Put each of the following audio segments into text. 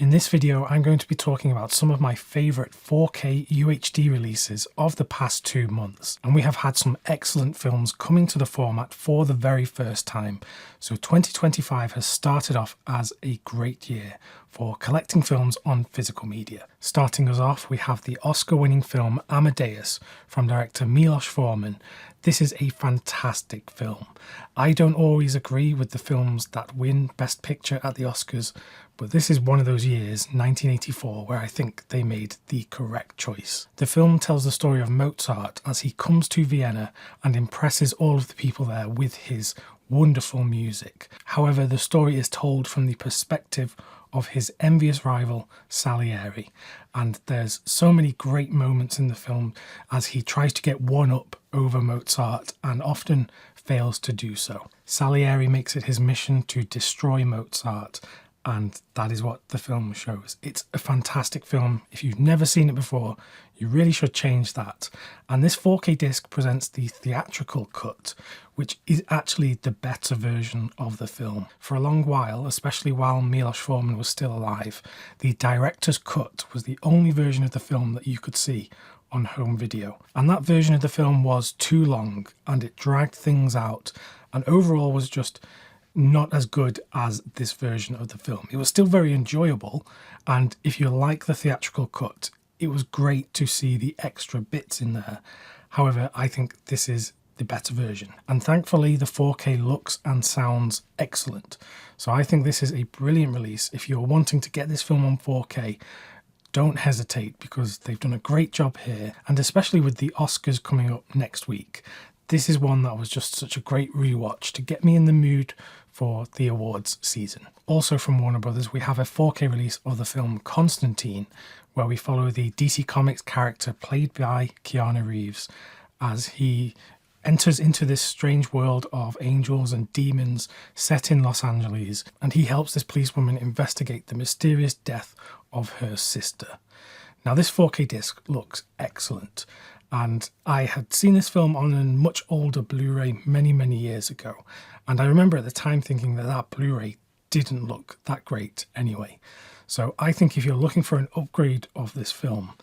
In this video, I'm going to be talking about some of my favourite 4K UHD releases of the past 2 months. And we have had some excellent films coming to the format for the very first time. So 2025 has started off as a great year for collecting films on physical media. Starting us off, we have the Oscar-winning film Amadeus from director Milos Forman. This is a fantastic film. I don't always agree with the films that win Best Picture at the Oscars, but this is one of those years, 1984, where I think they made the correct choice. The film tells the story of Mozart as he comes to Vienna and impresses all of the people there with his wonderful music. However, the story is told from the perspective of his envious rival Salieri, and there's so many great moments in the film as he tries to get one up over Mozart and often fails to do so. Salieri makes it his mission to destroy Mozart, and that is what the film shows. It's a fantastic film. If you've never seen it before, you really should change that. And this 4K disc presents the theatrical cut, which is actually the better version of the film. For a long while, especially while Milos Forman was still alive, the director's cut was the only version of the film that you could see on home video. And that version of the film was too long and it dragged things out and overall was just not as good as this version of the film. It was still very enjoyable, and if you like the theatrical cut, it was great to see the extra bits in there. However, I think this is the better version, and thankfully the 4K looks and sounds excellent. So I think this is a brilliant release. If you're wanting to get this film on 4K, don't hesitate, because they've done a great job here, and especially with the Oscars coming up next week, this is one that was just such a great rewatch to get me in the mood for the awards season. Also from Warner Brothers, we have a 4K release of the film Constantine, where we follow the DC Comics character played by Keanu Reeves as he enters into this strange world of angels and demons set in Los Angeles, and he helps this policewoman investigate the mysterious death of her sister. Now, this 4K disc looks excellent, and I had seen this film on a much older Blu-ray many years ago, and I remember at the time thinking that that Blu-ray didn't look that great anyway. So I think if you're looking for an upgrade of this film,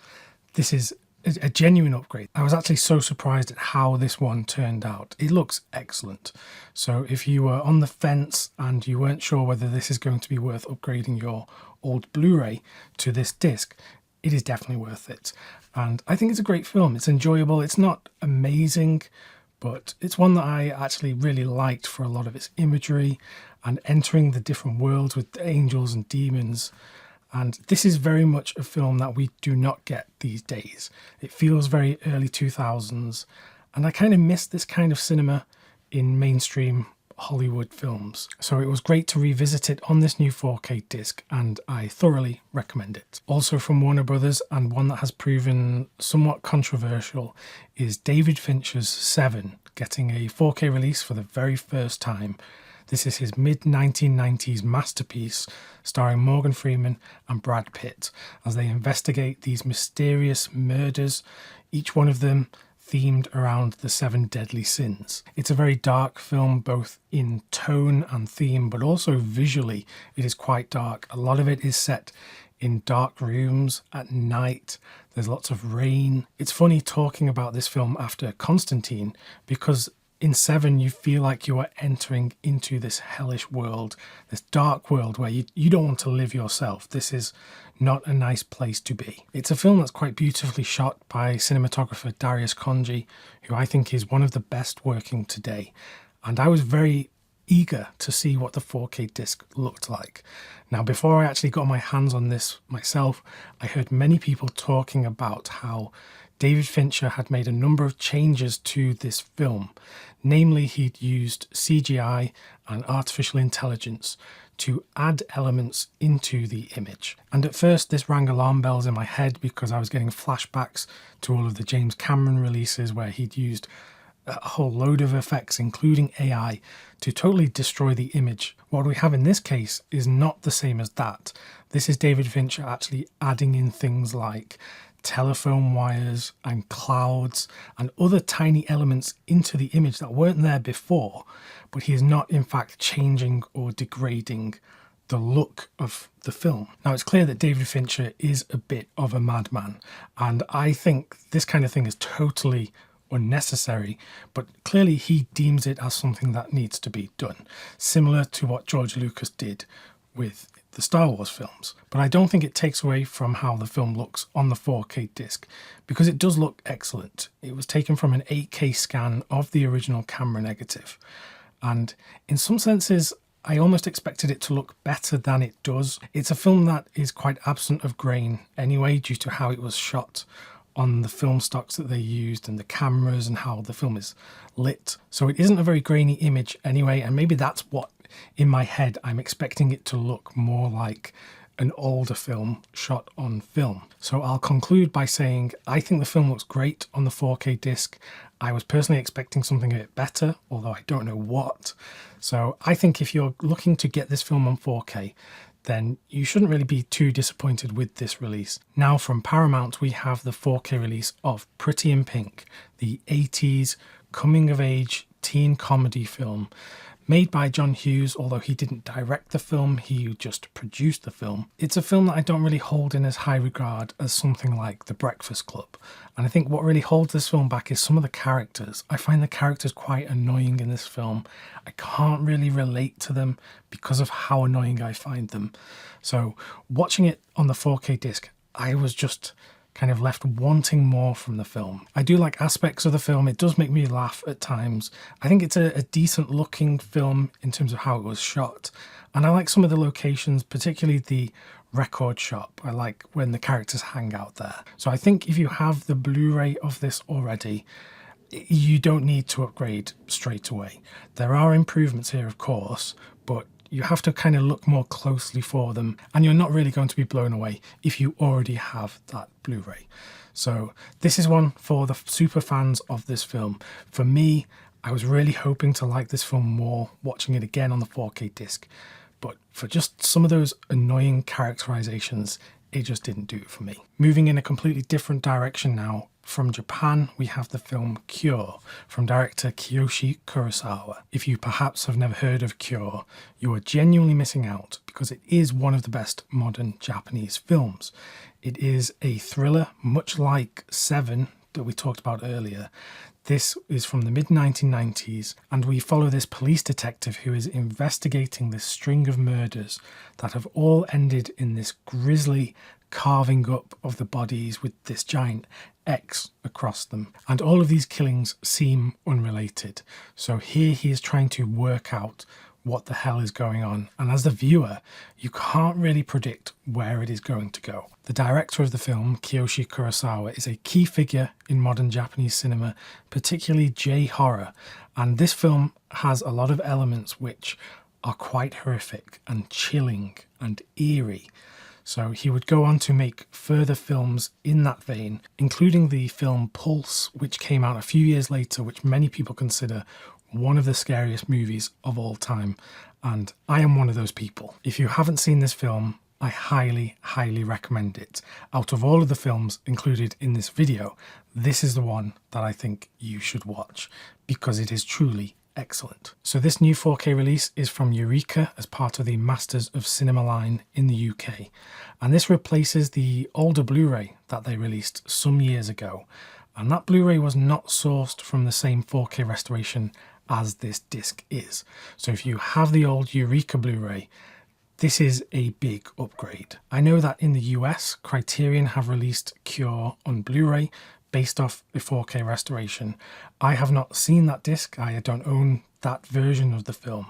this is a genuine upgrade. I was actually so surprised at how this one turned out. It looks excellent. So if you were on the fence and you weren't sure whether this is going to be worth upgrading your old Blu-ray to this disc, it is definitely worth it. And I think it's a great film. It's enjoyable. It's not amazing, but it's one that I actually really liked for a lot of its imagery and entering the different worlds with the angels and demons. And this is very much a film that we do not get these days. It feels very early 2000s, and I kind of miss this kind of cinema in mainstream Hollywood films. So it was great to revisit it on this new 4K disc, and I thoroughly recommend it. Also from Warner Brothers, and one that has proven somewhat controversial, is David Fincher's Seven getting a 4K release for the very first time. This is his mid-1990s masterpiece starring Morgan Freeman and Brad Pitt as they investigate these mysterious murders, each one of them themed around the 7 deadly sins. It's a very dark film, both in tone and theme, but also visually it is quite dark. A lot of it is set in dark rooms at night. There's lots of rain. It's funny talking about this film after Constantine, because in Seven, you feel like you are entering into this hellish world, this dark world where you don't want to live yourself. This is not a nice place to be. It's a film that's quite beautifully shot by cinematographer Darius Khondji, who I think is one of the best working today. And I was very eager to see what the 4K disc looked like. Now, before I actually got my hands on this myself, I heard many people talking about how David Fincher had made a number of changes to this film. Namely, he'd used CGI and artificial intelligence to add elements into the image. And at first this rang alarm bells in my head because I was getting flashbacks to all of the James Cameron releases where he'd used a whole load of effects, including AI, to totally destroy the image. What we have in this case is not the same as that. This is David Fincher actually adding in things like telephone wires and clouds and other tiny elements into the image that weren't there before, but he is not in fact changing or degrading the look of the film. Now, it's clear that David Fincher is a bit of a madman, and I think this kind of thing is totally unnecessary, but clearly he deems it as something that needs to be done, similar to what George Lucas did with the Star Wars films. But I don't think it takes away from how the film looks on the 4K disc, because it does look excellent. It was taken from an 8K scan of the original camera negative, and in some senses I almost expected it to look better than it does. It's a film that is quite absent of grain anyway, due to how it was shot on the film stocks that they used and the cameras and how the film is lit. So it isn't a very grainy image anyway, and maybe that's what in my head I'm expecting it to look more like an older film shot on film. So I'll conclude by saying I think the film looks great on the 4K disc. I was personally expecting something a bit better, although I don't know what. So I think if you're looking to get this film on 4K, then you shouldn't really be too disappointed with this release. Now from Paramount, we have the 4K release of Pretty in Pink, the 80s coming-of-age teen comedy film made by John Hughes, although he didn't direct the film, he just produced the film. It's a film that I don't really hold in as high regard as something like The Breakfast Club. And I think what really holds this film back is some of the characters. I find the characters quite annoying in this film. I can't really relate to them because of how annoying I find them. So watching it on the 4K disc, I was just kind of left wanting more from the film. I do like aspects of the film. It does make me laugh at times. I think it's a decent looking film in terms of how it was shot. And I like some of the locations, particularly the record shop. I like when the characters hang out there. So I think if you have the Blu-ray of this already, you don't need to upgrade straight away. There are improvements here, of course, but you have to kind of look more closely for them, and you're not really going to be blown away if you already have that Blu-ray. So this is one for the super fans of this film. For me, I was really hoping to like this film more watching it again on the 4K disc, but for just some of those annoying characterizations, it just didn't do it for me. Moving in a completely different direction now, from Japan, we have the film Cure from director Kiyoshi Kurosawa. If you perhaps have never heard of Cure, you are genuinely missing out, because it is one of the best modern Japanese films. It is a thriller, much like Seven that we talked about earlier. This is from the mid-1990s, and we follow this police detective who is investigating this string of murders that have all ended in this grisly carving up of the bodies with this giant X across them. And all of these killings seem unrelated. So here he is trying to work out what the hell is going on. And as the viewer, you can't really predict where it is going to go. The director of the film, Kiyoshi Kurosawa, is a key figure in modern Japanese cinema, particularly J-horror. And this film has a lot of elements which are quite horrific and chilling and eerie. So he would go on to make further films in that vein, including the film Pulse, which came out a few years later, which many people consider one of the scariest movies of all time. And I am one of those people. If you haven't seen this film, I highly, highly recommend it. Out of all of the films included in this video, this is the one that I think you should watch, because it is truly excellent. So this new 4K release is from Eureka as part of the Masters of Cinema line in the UK. And this replaces the older Blu-ray that they released some years ago. And that Blu-ray was not sourced from the same 4K restoration as this disc is. So if you have the old Eureka Blu-ray, this is a big upgrade. I know that in the US, Criterion have released Cure on Blu-ray based off the 4K restoration. I have not seen that disc. I don't own that version of the film.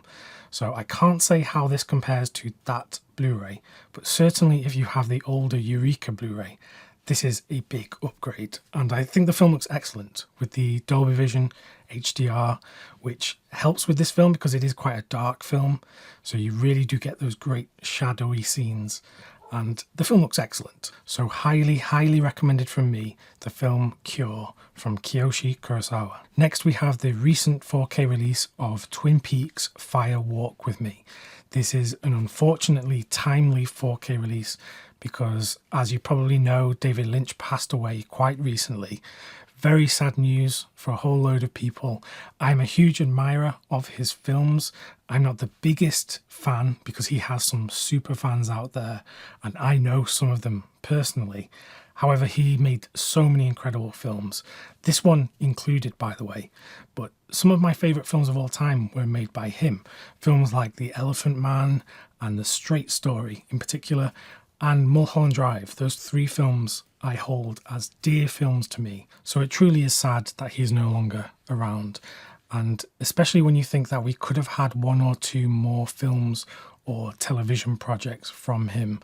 So I can't say how this compares to that Blu-ray, but certainly if you have the older Eureka Blu-ray, this is a big upgrade. And I think the film looks excellent with the Dolby Vision HDR, which helps with this film because it is quite a dark film. So you really do get those great shadowy scenes. And the film looks excellent. So highly, highly recommended from me, the film Cure from Kiyoshi Kurosawa. Next we have the recent 4K release of Twin Peaks Fire Walk With Me. This is an unfortunately timely 4K release because, as you probably know, David Lynch passed away quite recently. Very sad news for a whole load of people. I'm a huge admirer of his films I'm not the biggest fan because he has some super fans out there and I know some of them personally. However, he made so many incredible films. This one included, by the way. But some of my favourite films of all time were made by him. Films like The Elephant Man and The Straight Story in particular, and Mulholland Drive. Those three films I hold as dear films to me. So it truly is sad that he's no longer around. And especially when you think that we could have had one or two more films or television projects from him.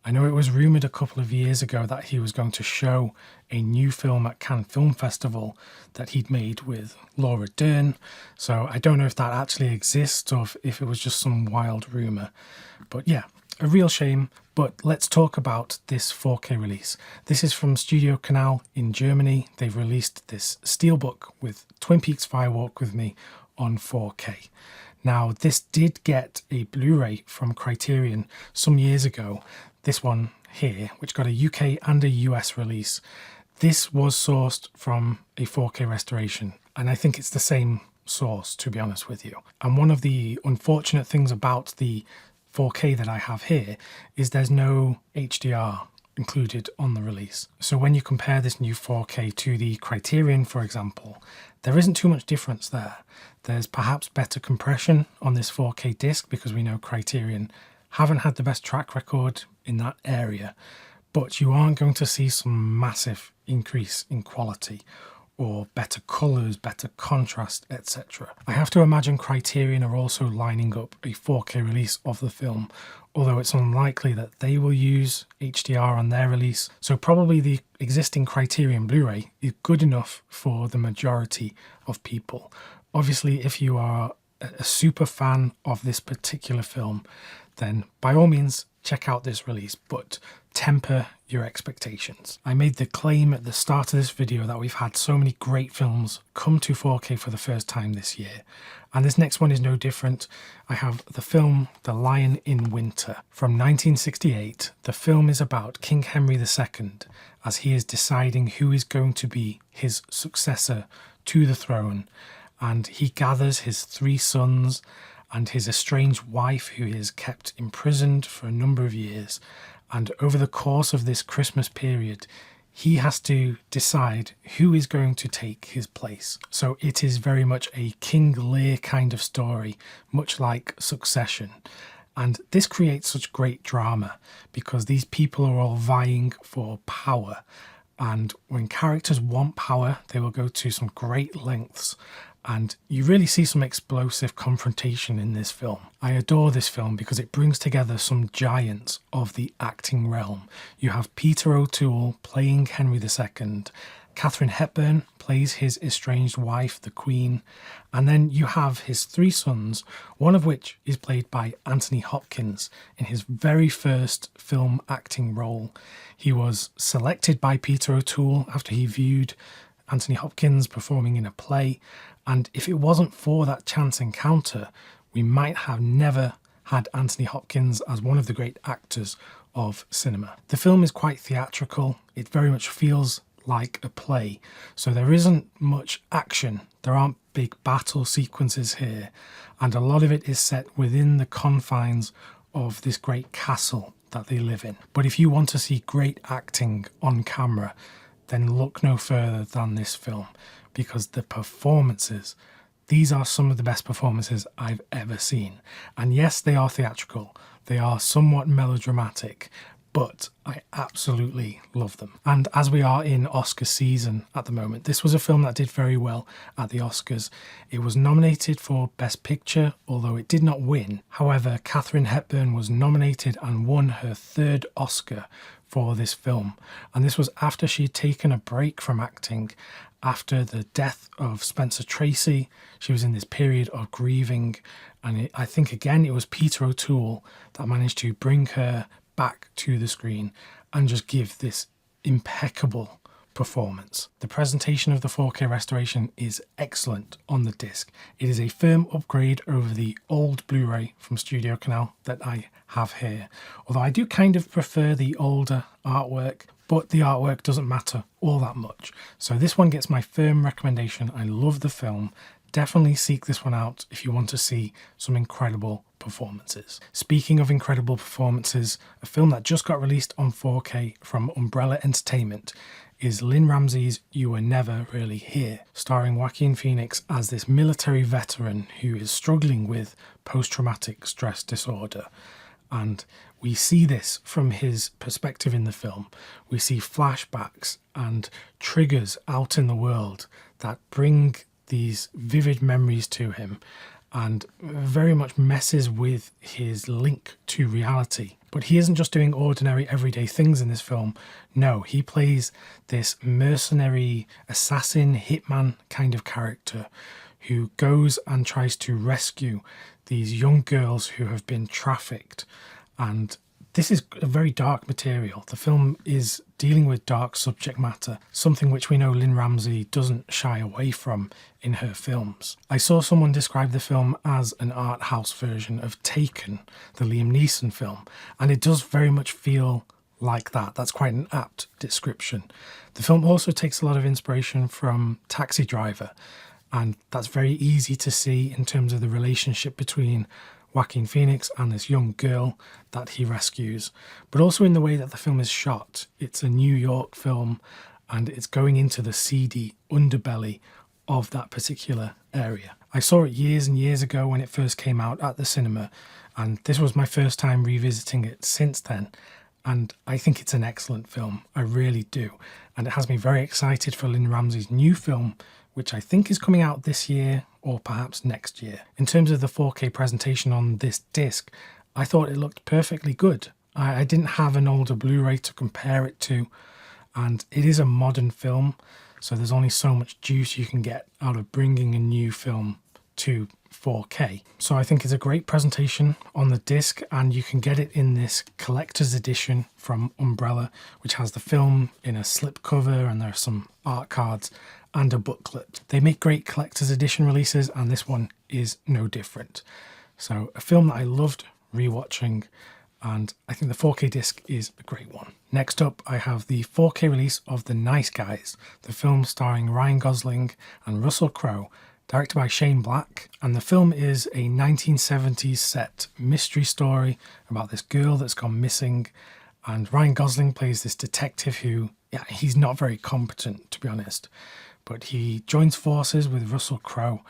I know it was rumoured a couple of years ago that he was going to show a new film at Cannes Film Festival that he'd made with Laura Dern. So I don't know if that actually exists or if it was just some wild rumour. But yeah, a real shame. But let's talk about this 4K release. This is from Studio Canal in Germany. They've released this steelbook with Twin Peaks Fire Walk with Me on 4K. Now, this did get a Blu-ray from Criterion some years ago. This one here, which got a UK and a US release. This was sourced from a 4K restoration, and I think it's the same source, to be honest with you. And one of the unfortunate things about the 4K that I have here is there's no HDR included on the release. So when you compare this new 4K to the Criterion, for example, there isn't too much difference there. There's perhaps better compression on this 4K disc because we know Criterion haven't had the best track record in that area, but you aren't going to see some massive increase in quality or better colours, better contrast, etc. I have to imagine Criterion are also lining up a 4K release of the film, although it's unlikely that they will use HDR on their release. So probably the existing Criterion Blu-ray is good enough for the majority of people. Obviously, if you are a super fan of this particular film, then by all means check out this release, but temper your expectations. I made the claim at the start of this video that we've had so many great films come to 4K for the first time this year, and this next one is no different. I have the film The Lion in Winter from 1968. The film is about King Henry II as he is deciding who is going to be his successor to the throne, and he gathers his three sons and his estranged wife, who is kept imprisoned for a number of years. And over the course of this Christmas period, he has to decide who is going to take his place. So it is very much a King Lear kind of story, much like Succession. And this creates such great drama because these people are all vying for power. And when characters want power, they will go to some great lengths. And you really see some explosive confrontation in this film. I adore this film because it brings together some giants of the acting realm. You have Peter O'Toole playing Henry II, Katharine Hepburn plays his estranged wife, the Queen, and then you have his three sons, one of which is played by Anthony Hopkins in his very first film acting role. He was selected by Peter O'Toole after he viewed Anthony Hopkins performing in a play, and if it wasn't for that chance encounter, we might have never had Anthony Hopkins as one of the great actors of cinema. The film is quite theatrical. It very much feels like a play, so there isn't much action. There aren't big battle sequences here, and a lot of it is set within the confines of this great castle that they live in. But if you want to see great acting on camera, then look no further than this film, because the performances, these are some of the best performances I've ever seen. And yes, they are theatrical, they are somewhat melodramatic, but I absolutely love them. And as we are in Oscar season at the moment, this was a film that did very well at the Oscars. It was nominated for Best Picture, although it did not win. However, Katharine Hepburn was nominated and won her third Oscar for this film. And this was after she'd taken a break from acting after the death of Spencer Tracy. She was in this period of grieving, and I think again it was Peter O'Toole that managed to bring her back to the screen and just give this impeccable performance. The presentation of the 4K restoration is excellent on the disc. It is a firm upgrade over the old Blu-ray from Studio Canal that I have here, although I do kind of prefer the older artwork, but the artwork doesn't matter all that much. So this one gets my firm recommendation. I love the film. definitely seek this one out if you want to see some incredible performances. Speaking of incredible performances, a film that just got released on 4K from Umbrella Entertainment is Lynn Ramsey's You Were Never Really Here, starring Joaquin Phoenix as this military veteran who is struggling with post-traumatic stress disorder. And we see this from his perspective in the film. We see flashbacks and triggers out in the world that bring these vivid memories to him and very much messes with his link to reality. But he isn't just doing ordinary everyday things in this film. No, he plays this mercenary assassin, hitman kind of character who goes and tries to rescue these young girls who have been trafficked. And this is a very dark material. The film is dealing with dark subject matter, something which we know Lynn Ramsey doesn't shy away from in her films. I saw someone describe the film as an art house version of Taken, the Liam Neeson film, and it does very much feel like that. That's quite an apt description. The film also takes a lot of inspiration from Taxi Driver, and that's very easy to see in terms of the relationship between Joaquin Phoenix and this young girl that he rescues, but also in the way that the film is shot. It's a New York film and it's going into the seedy underbelly of that particular area. I saw it years and years ago when it first came out at the cinema, and this was my first time revisiting it since then. And I think it's an excellent film. I really do. And it has me very excited for Lynn Ramsey's new film, which I think is coming out this year or perhaps next year. In terms of the 4K presentation on this disc, I thought it looked perfectly good. I didn't have an older Blu-ray to compare it to, and it is a modern film, so there's only so much juice you can get out of bringing a new film to 4K. So I think it's a great presentation on the disc, and you can get it in this collector's edition from Umbrella, which has the film in a slipcover, and there are some art cards and a booklet. They make great collector's edition releases, and this one is no different. So a film that I loved rewatching, and I think the 4K disc is a great one. Next up, I have the 4K release of The Nice Guys, the film starring Ryan Gosling and Russell Crowe, directed by Shane Black. And the film is a 1970s set mystery story about this girl that's gone missing, and Ryan Gosling plays this detective who, he's not very competent, to be honest, but he joins forces with Russell Crowe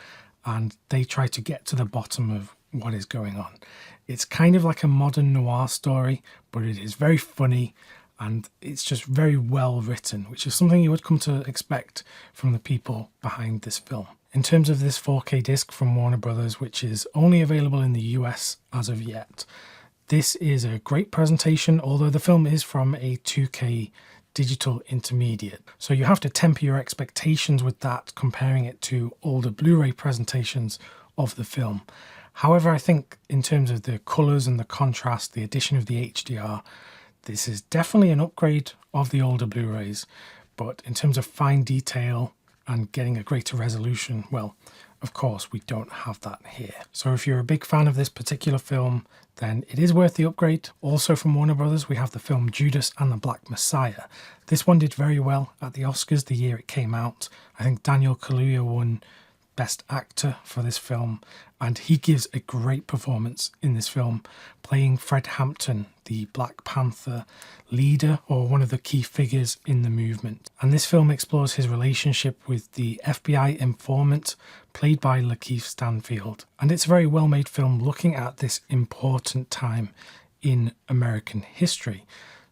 and they try to get to the bottom of what is going on. It's kind of like a modern noir story, but it is very funny and it's just very well written, which is something you would come to expect from the people behind this film. In terms of this 4K disc from Warner Brothers, which is only available in the US as of yet, this is a great presentation, although the film is from a 2K digital intermediate. So you have to temper your expectations with that, comparing it to older Blu-ray presentations of the film. However, I think in terms of the colours and the contrast, the addition of the HDR, this is definitely an upgrade of the older Blu-rays. But in terms of fine detail and getting a greater resolution, well, of course, we don't have that here. So if you're a big fan of this particular film, then it is worth the upgrade. Also from Warner Brothers, we have the film Judas and the Black Messiah. This one did very well at the Oscars the year it came out. I think Daniel Kaluuya won Best Actor for this film, and he gives a great performance in this film, playing Fred Hampton, the Black Panther leader or one of the key figures in the movement. And this film explores his relationship with the FBI informant played by Lakeith Stanfield. And it's a very well-made film looking at this important time in American history,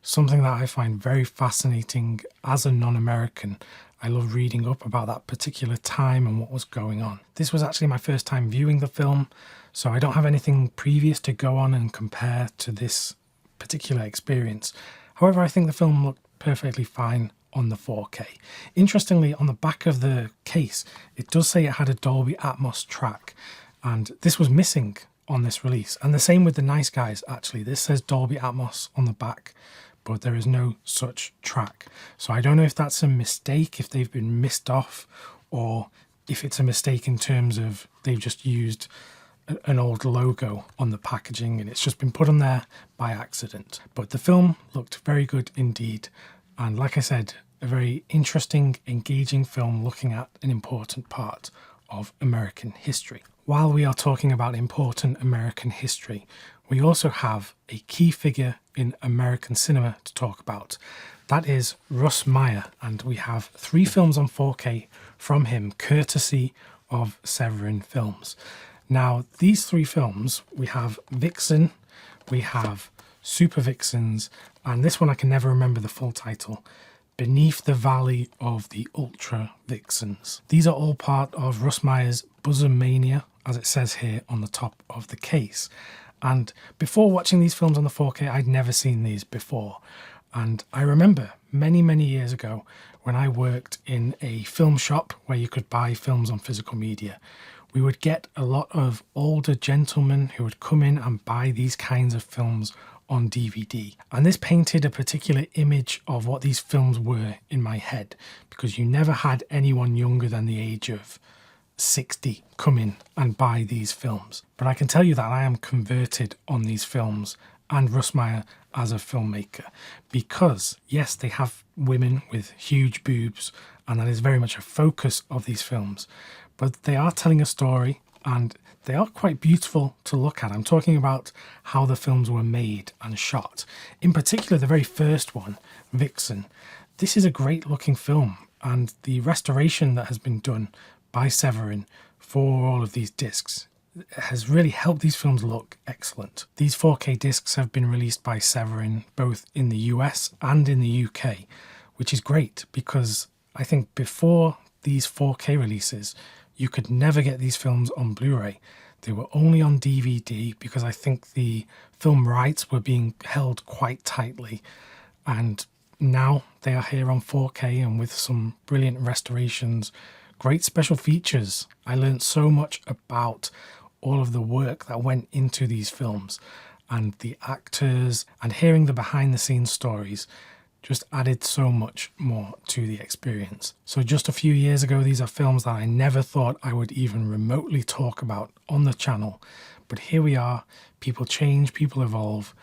something that I find very fascinating as a non-American. I love reading up about that particular time and what was going on. This was actually my first time viewing the film, so I don't have anything previous to go on and compare to this particular experience. However, I think the film looked perfectly fine on the 4K. Interestingly, on the back of the case, it does say it had a Dolby Atmos track, and this was missing on this release. And the same with The Nice Guys, actually. This says Dolby Atmos on the back, but there is no such track. So I don't know if that's a mistake, if they've been missed off, or if it's a mistake in terms of they've just used an old logo on the packaging and it's just been put on there by accident. But the film looked very good indeed. And like I said, a very interesting, engaging film looking at an important part of American history. While we are talking about important American history, we also have a key figure in American cinema to talk about. That is Russ Meyer, and we have 3 films on 4K from him, courtesy of Severin Films. Now, these 3 films, we have Vixen, we have Super Vixens, and this one I can never remember the full title, Beneath the Valley of the Ultra Vixens. These are all part of Russ Meyer's Bosom Mania, as it says here on the top of the case. And before watching these films on the 4K, I'd never seen these before. And I remember many years ago when I worked in a film shop where you could buy films on physical media, we would get a lot of older gentlemen who would come in and buy these kinds of films on DVD. And this painted a particular image of what these films were in my head, because you never had anyone younger than the age of 60 come in and buy these films. But I can tell you that I am converted on these films and Russ Meyer as a filmmaker, because yes, they have women with huge boobs, and that is very much a focus of these films, but they are telling a story and they are quite beautiful to look at. I'm talking about how the films were made and shot. In particular, the very first one, Vixen. This is a great looking film, and the restoration that has been done by Severin for all of these discs has really helped these films look excellent. These 4K discs have been released by Severin both in the US and in the UK, which is great because I think before these 4K releases, you could never get these films on Blu-ray. They were only on DVD because I think the film rights were being held quite tightly. And now they are here on 4K and with some brilliant restorations, great special features. I learned so much about all of the work that went into these films and the actors, and hearing the behind the scenes stories just added so much more to the experience. So just a few years ago, these are films that I never thought I would even remotely talk about on the channel. But here we are, people change, people evolve,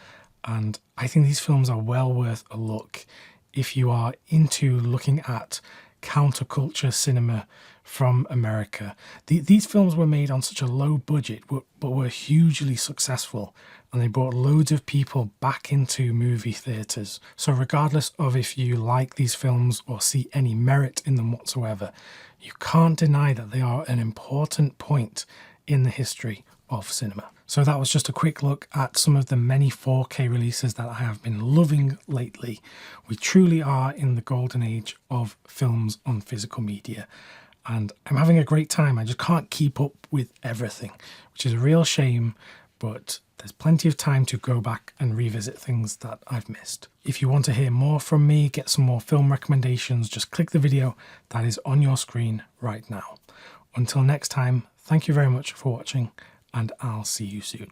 and I think these films are well worth a look if you are into looking at counterculture cinema from America. These films were made on such a low budget, but were hugely successful, and they brought loads of people back into movie theatres. So regardless of if you like these films or see any merit in them whatsoever, you can't deny that they are an important point in the history of cinema. So that was just a quick look at some of the many 4K releases that I have been loving lately. We truly are in the golden age of films on physical media, and I'm having a great time. I just can't keep up with everything, which is a real shame, but there's plenty of time to go back and revisit things that I've missed. If you want to hear more from me, get some more film recommendations, just click the video that is on your screen right now. Until next time, thank you very much for watching, and I'll see you soon.